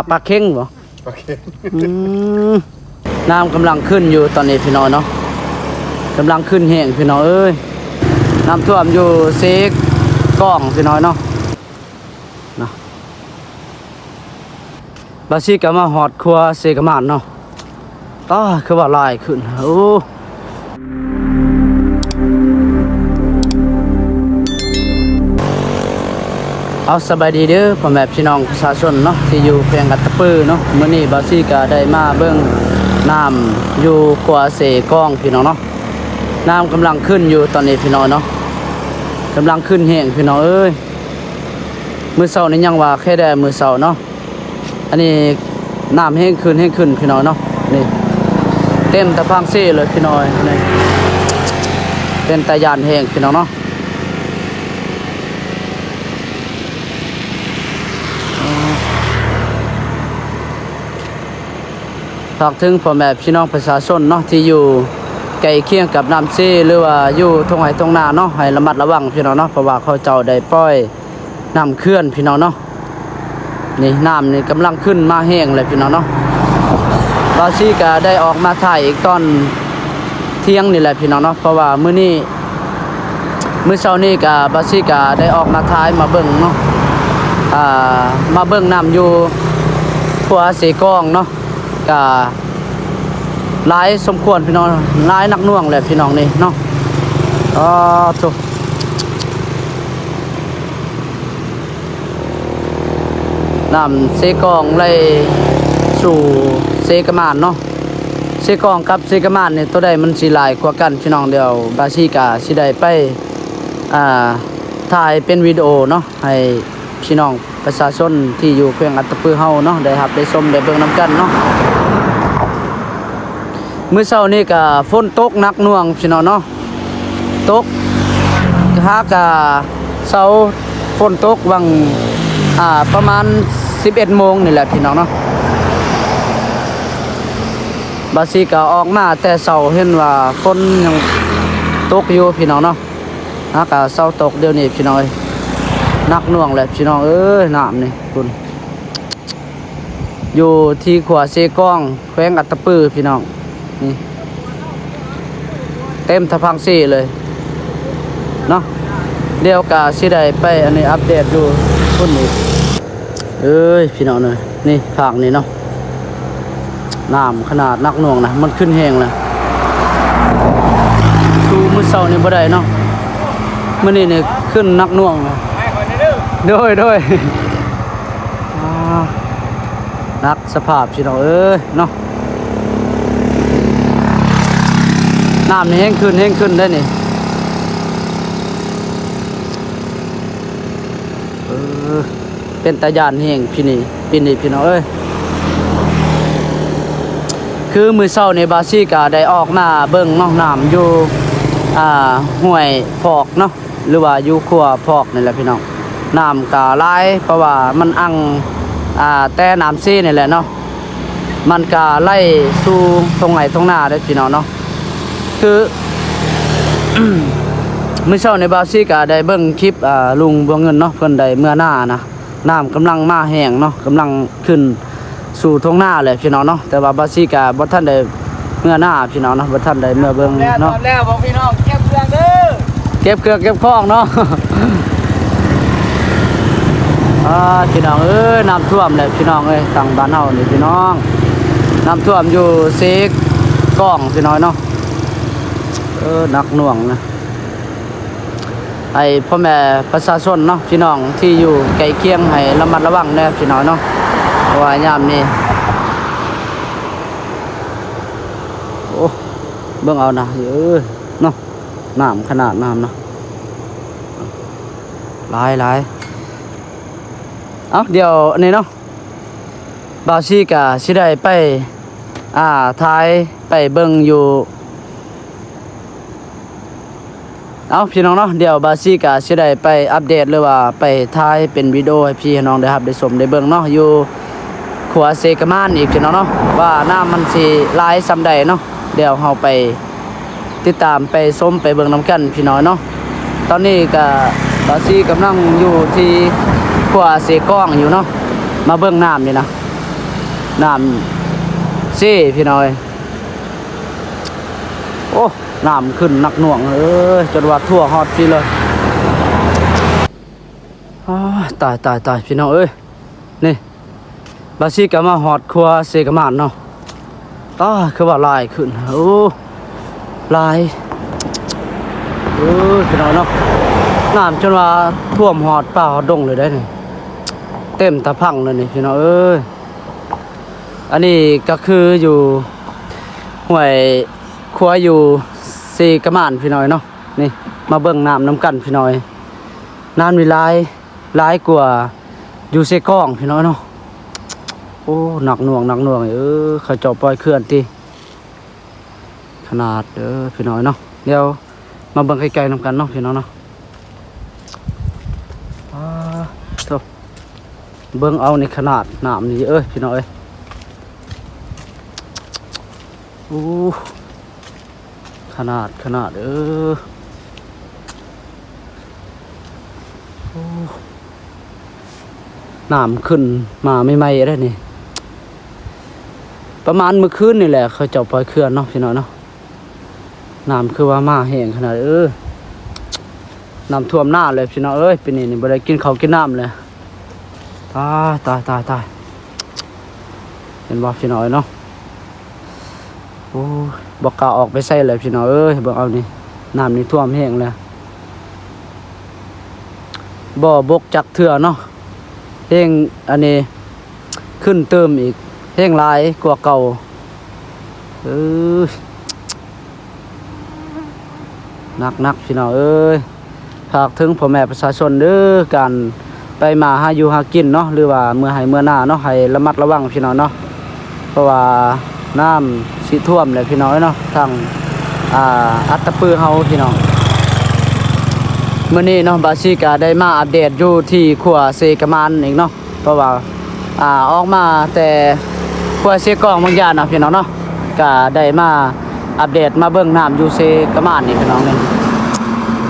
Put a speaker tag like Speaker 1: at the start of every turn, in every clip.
Speaker 1: ปลาเค็งบ่
Speaker 2: โอเค
Speaker 1: น้ำกำลังขึ้นอยู่ตอนนี้พี่น้องเนาะกำลังขึ้นแห้งพี่น้องเอ้ยน้ำท่วมอยู่เซกกล้องพี่น้อยเนาะนะบาซิกะมาหอดครัวเซกะมานเนาะคือว่าลายขึ้นโอ้เอาสบายดีเด้อพ่อแม่พี่น้องประชาชนเนาะที่อยู่แขวงอัตตปือเนาะมื้อนี้บาซิกะได้มาเบิ่งน้ำอยู่ครัวเซกล้องพี่น้องเนาะน้ำกำลังขึ้นอยู่ตอนนี้พี่น้องเนาะกำลังขึ้นแห้งพี่น้องเอ้ยมื้อเช้านี่ยังว่าแค่ได้มื้อเช้าเนาะอันนี้น้ำแห้งขึ้นพี่น้องเนาะนี่เต็มตะพังซี่เลยพี่น้อยนี่เป็นตะยานแห้งพี่น้องเนาะฝากถึงพ่อแม่พี่น้องประชาชนเนาะที่อยู่ใกล้เคียงกับน้ำซี่หรือว่าอยู่ตรงไหนตรงนาเนาะให้ระมัดระวังพี่น้องเนาะเพราะว่าเขาเจ้าได้ปล่อยน้ำเคลื่อนพี่น้องเนาะนี่น้ำนี่กำลังขึ้นมาแห้งเลยพี่น้องเนาะบาซีก็ได้ออกมาถ่ายอีกตอนเที่ยงนี่แหละพี่น้องเนาะเพราะว่ามื้อเช้านี้ก็บาซีก็ได้ออกมาถ่ายมาเบิ่งเนาะมาเบิ่งน้ำอยู่ขัวเสกองเนาะก็หลายสมควรพี่น้องหลายนักหน่วงแหละพี่น้องนี่เนาะถูกน้ำเสกองไล่สู่เสกมานเนาะเสกองกับเสกมานนี่ตัวใดมันสิหลายกว่ากันพี่น้องเดียวบาซิกาสิได้ไปถ่ายเป็นวิดีโอเนาะให้พี่น้องประชาชนที่อยู่แขวงอัตตปือเฮาเนาะได้รับได้ชมได้เบิ่งนำกันเนาะมื้อเช้านี้ก็ฝนตกหนักหน่วงพี่น้องเนาะตกหากะเช้าฝนตกวังประมาณ11 โมงนี่แหละพี่น้องเนาะบาซิกะออกมาแต่เช้าเห็นว่าฝนยังตกอยู่พี่น้องเนาะหากะเช้าตกเดี๋ยวนี้พี่น้องเอ้ยหนักหน่วงแหละพี่น้องเอ้ยน้ำนี่คุณอยู่ที่ขัวเซกองแขวงอัตตปือพี่น้องนี่เต็มทะพังซี่เลยเนาะเดี๋ยวกะสิได้ไปอันนี้อัปเดตดูคนนี้เอ้ยพี่น้องเลยนี่ภาคนี้เนาะน้ำขนาดนักหน่วงนะมันขึ้นแห้งเลยดูมื้อเช้านี่บ่ได้เนาะมื้อนี้นี่ขึ้นนักหน่วงเลยด้วยนักสภาพพี่น้องเอ้ยเนาะน้ำนี่แห้งขึ้นได้นี่เป็นตะยานแห้งพี่น้องเอ้ยคือมื้อเช้าในบาซิกาได้ออกมาเบิ่งเนาะน้ำอยู่ห้วยพอกเนาะหรือว่าอยู่ขัวพอกนี่แหละพี่น้องน้ำกะหลายเพราะว่ามันอังแต่น้ำซีนี่แหละเนาะมันกะไล่สู่ตรงไหนตรงหน้าได้พี่น้องเนาะคือ มื้อเช้าในบาซิกาได้เบิ่งคลิปลุงบัวเงินเนาะเพิ่นได้เมื่อหน้านะน้ำกำลังมาแห้งเนาะกำลังขึ้นสู่ตรงหน้าเลยพี่น้องเนาะแต่ว่าบาซิกาบ่ทันได้เมื่อหน้าพี่น้องเนาะบ่ทันได้เมื่อเบิ่งเนาะ
Speaker 3: แล้วบอกพี่น้องเก็บเครื่องเด้อ
Speaker 1: เก็บเครื่องเก็บของเนาะพี่น้องเอ้ยน้ำท่วมเลยพี่น้องเอ้ยต่างบ้านเฮานี่พี่น้องน้ำท่วมอยู่เซกกล้องพี่น้อยเนาะหนักหน่วงนะไอ้พ่อแม่ประชาชนเนาะพี่น้องที่อยู่ใกล้เคียงให้ระมัดระวังแน่พี่น้อยเนาะเพราะว่ายามนี้โอ้เบิ่งเอานะเนาะน้ำขนาดน้ำเนาะหลายเดี๋ยวนี่เนาะบาซิกะสิได้ไปท้ายไปเบิ่งอยู่พี่น้องเนาะเดี๋ยวบาซิกะสิได้ไปอัปเดตหรือว่าไปท้ายเป็นวิดีโอให้พี่น้องได้รับได้ชมได้เบิ่งเนาะอยู่ขัวเซกมานอีกพี่น้องเนาะว่าน้ำมันสิหลายซำใดเนาะเดี๋ยวเฮาไปติดตามไปชมไปเบิ่งนำกันพี่น้องเนาะตอนนี้ก็บาซิกำลังอยู่ที่ขัวเซกองอยู่เนาะ มาเบิ่งน้ำนี่นะน้ำซี่พี่น้อยโอ้น้ำขึ้นหนักหน่วงจนว่าทั่วฮอดพี่เลยตายพี่น้องเอ้ยนี่บาซิกะมาฮอดครัวเซกะมานเนาะคือว่าลายขึ้นโอ้ลายพี่น้องเนาะน้ำจนว่าท่วมฮอดป่าฮอดดงเลยได้นี่เต็มตะพังเลยนี่พี่น้องเอ้ยอันนี้ก็คืออยู่ห้วยครัวอยู่เซกะมานพี่น้อยเนาะนี่มาเบิ่งน้ำน้ำกันพี่น้อยน้ำนี่ลายกว่าอยู่เซกองพี่น้อยเนาะโอ้หนักหน่วงเขาเจาะปล่อยเขื่อนติขนาดพี่น้อยเนาะเดี๋ยวมาเบิ่งไกลๆนำกันเนาะพี่น้องเนาะโธ่เบิ่งเอาในขนาดน้ำนี่พี่น้องโอ้ขนาดโอ้น้ำขึ้นมาไม่ได้นี่ประมาณเมื่อคืนนี่แหละเขาเจาะปล่อยเขื่อนเนาะพี่น้องเนาะน้ำคือว่ามาแห้งขนาดน้ำท่วมหน้าเลยพี่น้องปีนี้นี่บ่ได้กินข้าวกินน้ำเลยตายเห็นบ่พี่น้องเนาะโอ้บ่กล้าออกไปใส่เลยพี่น้องเบิ่งเอานี่น้ำนี่ท่วมแห้งเลยบ่บกจักเถื่อเนาะแห้งอันนี้ขึ้นเติมอีกแห้งหลายกว่าเก่านักพี่น้องฝากถึงพ่อแม่ประชาชนการไปมาหาอยู่หากินเนาะหรือว่าเมื่อหน้าเนาะให้ระมัดระวังพี่น้องเนาะเพราะว่าน้ำสิท่วมเลยพี่น้องเนาะทางอัตตปือเฮาพี่น้องมื้อนี้เนาะบาซิกาได้มาอัปเดตอยู่ที่ครัวเซกะมานอีกเนาะเพราะว่าออกมาแต่ครัวเซกองบางอย่างนะพี่น้องเนาะก็ได้มาอัปเดตมาเบิ่งน้ำอยู่เซกะมานนี่พี่น้องนี่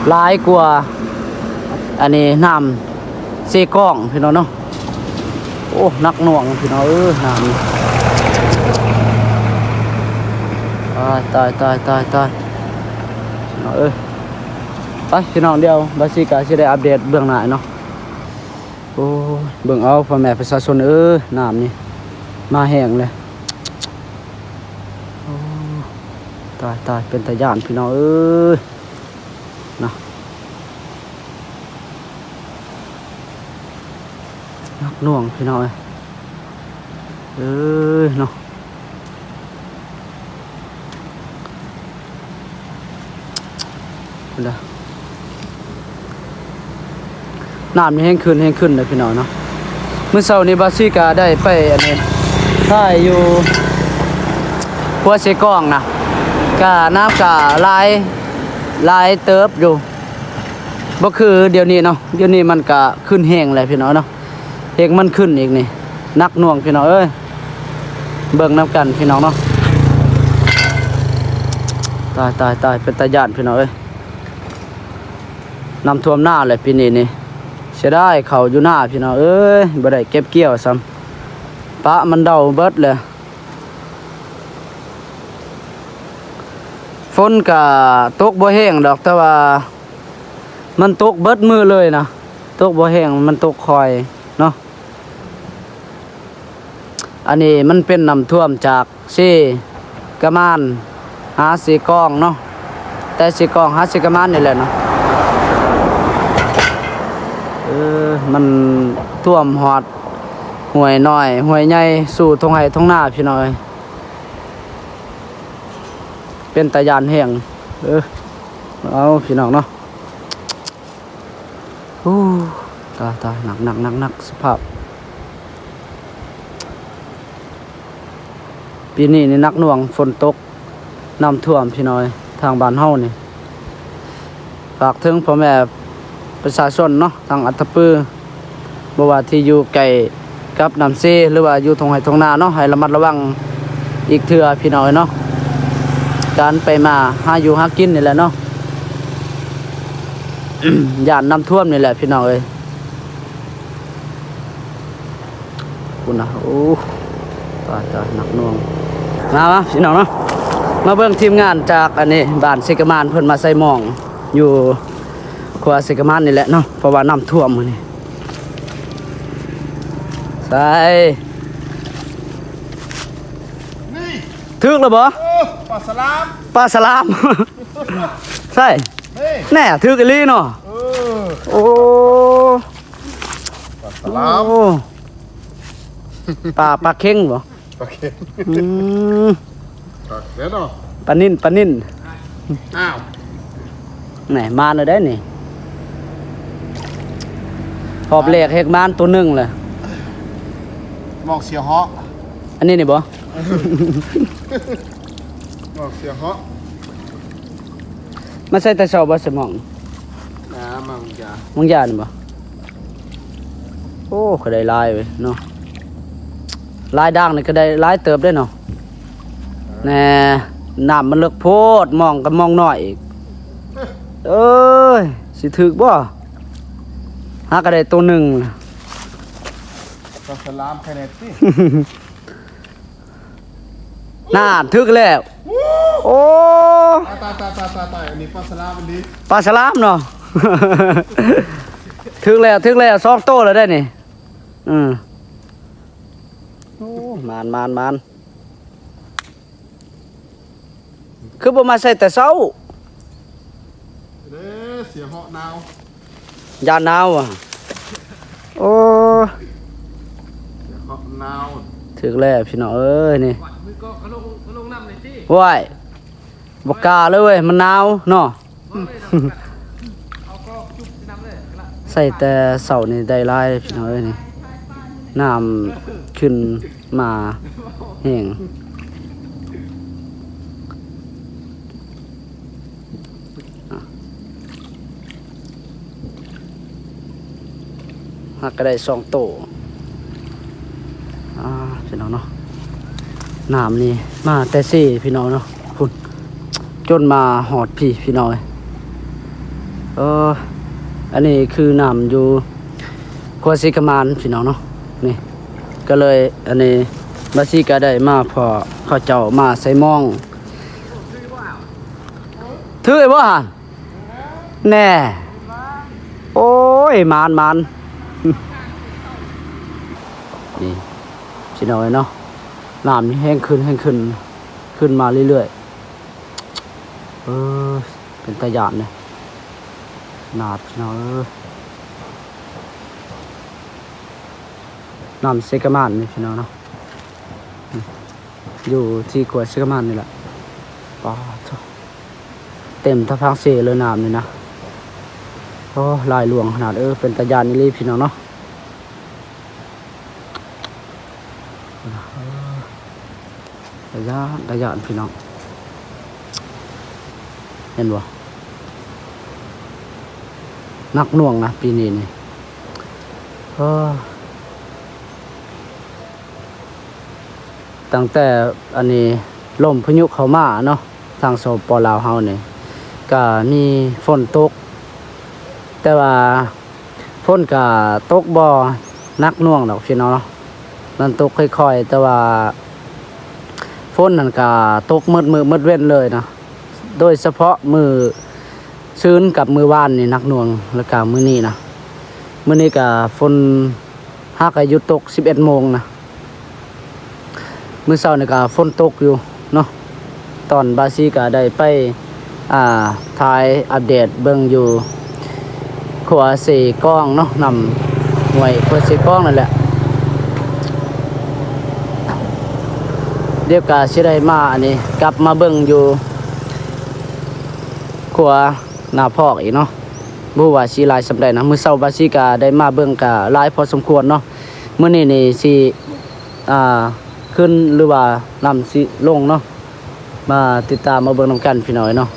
Speaker 1: หลายกว่าอันนี้น้ำเซกองพี่น้องเนาะโอ้หนักหน่วงพี่น้องน้ำตายพี่น้องไปพี่น้องเดียวบาซิกาสิได้อัปเดตเบื้องหน้าเนาะโอ้เบิ่งเอาพ่อแม่ประชาชนน้ำนี่มาแห้งเลยตายเป็นตาย่านพี่น้องนะนักหน่วงพี่น้องเนาะน้ำนี่แห้งขึ้นเลยพี่น้องเนาะเมื่อเช้านี้บาซิกาได้ไปอันนี้ถ่ายอยู่หัวเสกองนะก็น้ำก็ลายเติบอยู่บ่คือเดี๋ยวนี้เนาะเดี๋ยวนี้มันก็ขึ้นแห้งเลยพี่น้องเนาะเฮงมันขึ้นอีกนี่นักหน่วงพี่น้องเบิ่งน้ำกันพี่น้องเนาะตายเป็นตาย่านพี่น้องน้ำท่วมหน้าเลยปีนี้นี่เสียดายเขาอยู่หน้าพี่น้องบ่ได้เก็บเกี่ยวซ้ำปะมันเดาเบิดเลยฝนก็ตกบ่แห้งดอกแต่ว่ามันตกเบิดมือเลยนะตกบ่แห้งมันตกคอยเนาะอันนี้มันเป็นน้ำท่วมจากเซกะมานหาเซกองเนาะแต่เซกองหาเซกะมานนี่แหละเนาะมันท่วมหอดห่วยน้อยห่วยใหญ่สู่ทงไห้ทงหน้าพี่น้อยเป็นตาย่านแห้งเอาพี่น้องเนาะตายหนักสภาพปีนี้นี่นักหน่วงฝนตกน้ำท่วมพี่น้อยทางบ้านเฮานี่ฝากถึงพ่อแม่ประชาชนเนาะทางอัตตปือบ่ว่าที่อยู่ไกลกับน้ำเซหรือว่าอยู่ทงไห้ทงนาเนาะให้ระมัดระวังอีกเทื่อพี่น้อยเนาะการไปมาหาอยู่หากินนี่แหละเนาะ ย่านน้ำท่วมนี่แหละพี่น้อง คุณนะโอ้ป่าจอยหนักหน่วงมาพี่น้องเนาะมาเบิ่งทีมงานจากอันนี้บ้านเซกมานเพิ่นมาใส่หมองอยู่ครัวเซกมานนี่แหละเนาะเพราะว่าน้ำท่วมมื้อนี้ใส่ถึกแล้วบ่
Speaker 2: ปลาสลาม
Speaker 1: ปลาสลาม ใช่
Speaker 2: นี่
Speaker 1: แน่ถึกอีหลีเนาะ โอ้
Speaker 2: ปลาสลาม
Speaker 1: โอ้ปลาเค็งบ่
Speaker 2: โอเค
Speaker 1: อืม
Speaker 2: เดี๋ยวเนาะ
Speaker 1: ปลานิ่น
Speaker 2: อ้าว
Speaker 1: ไหนมาเลยได้นี่หอบเหล็กเฮกมานตัวหนึ่งเลย
Speaker 2: มองเสียเหาะ
Speaker 1: อันนี้นี่บ่
Speaker 2: มองเสียเหาะ
Speaker 1: มาใส่แต่เช้าบ่สมอง
Speaker 2: น้ำมังจ้า
Speaker 1: มึงยานี่บ่โอ้ก็ได้ลายเว้ยเนาะลายด่างนี่ก็ได้ลายเติบได้เนาะแน่น้ำมันเลิกโพดมองก็มองน้อยอีกเอ้ยสิถึกบ่หาก็ได้ตัวหนึ่ง
Speaker 2: ปลาสลามแค่ไหนสิ
Speaker 1: น่าถึกแล้ว โอ้
Speaker 2: ตายอันนี้ปลาสลามอันนี้
Speaker 1: ปลาฉลามเนาะ ถึกแล้วซอกโตแล้วได้นี่โอ้มานคือบ่มาใส่แต่เช้า
Speaker 2: เด้เสียเหาะนาวย
Speaker 1: าหนาวอ่ะโอ้
Speaker 2: เสียเหาะนาว
Speaker 1: ถึกแล้วพี่น้องเอ้ยนี่
Speaker 3: มือก็กระลงน้ำเลยสิ
Speaker 1: ว้ายบ่กล้าเลยเว้ยมันหนาวเนาะ
Speaker 3: เอาก็จุ๊บน้ำเลยละ
Speaker 1: ใส่แต่เสานี่ได้หลายพี่น้องเอ้ยนี่น้ำขึ้นมาแห้งหักก็ได้2 โตพี่น้องเนาะน้ำนี่มาแต่ซี่พี่น้องเนาะพุ่นจนมาหอดพี่น้องอันนี้คือน้ำอยู่ครัวซิกามานพี่น้องเนาะนี่ก็เลยอันนี้บาซี่ก็ได้มาพอเขาเจ้ามาใส่หมองถือไอ้บ่หั่นแน่โอ้ยมาน นี่พี่น้องเนาะน้ำนี่แห้งขึ้นมาเรื่อยๆเป็นตะยานเลยนาดพี่น้องน้ำเซกามานนี่พี่น้องเนาะอยู่ที่กวดเซกามานนี่แหละป้าจ้ะเต็มท่าพังเสเลยน้ำนี่นะโอ้ลายหลวงขนาดเป็นตะยานนี่รีพี่น้องเนาะระยะพี่น้องเห็นบ่นักหน่วงนะปีนี้นี่ตั้งแต่อันนี้ลมพายุเข้ามาเนาะทางสปลาวเฮานี่ก็มีฝนตกแต่ว่าฝนก็ตกบ่นักหน่วงดอกพี่น้องเนาะมันตกค่อยๆแต่ว่าฝนนั่นก็ตกมืดเว้นเลยนะโดยเฉพาะมือซื้นกับมือวานนี่นักหน่วงแล้วก็มื้อนี้นะมื้อนี้ก็ฝนหากหยุดตก 11 โมงนะมื้อเช้านี่ก็ฝนตกอยู่เนาะตอนบาซีก็ได้ไปถ่ายอัปเดตเบิ่งอยู่ขัวเสกล้องเนาะนำหน่วยขัวเสกล้องนั่นแหละเดี๋ยวก็สิได้มาอันนี้กลับมาเบิ่งอยู่ขัวหน้าพอกอีกเนาะบ่ว่าสิหลายสำาใดนะมื้อเช้าบาสิกาได้มาเบิ่งก็หลายพอสมควรเนาะมื้อนี้นี่สิขึ้นหรือว่าน้ำสิลงเนาะมาติดตามมาเบิ่งนำกันพี่น้อยเนาะ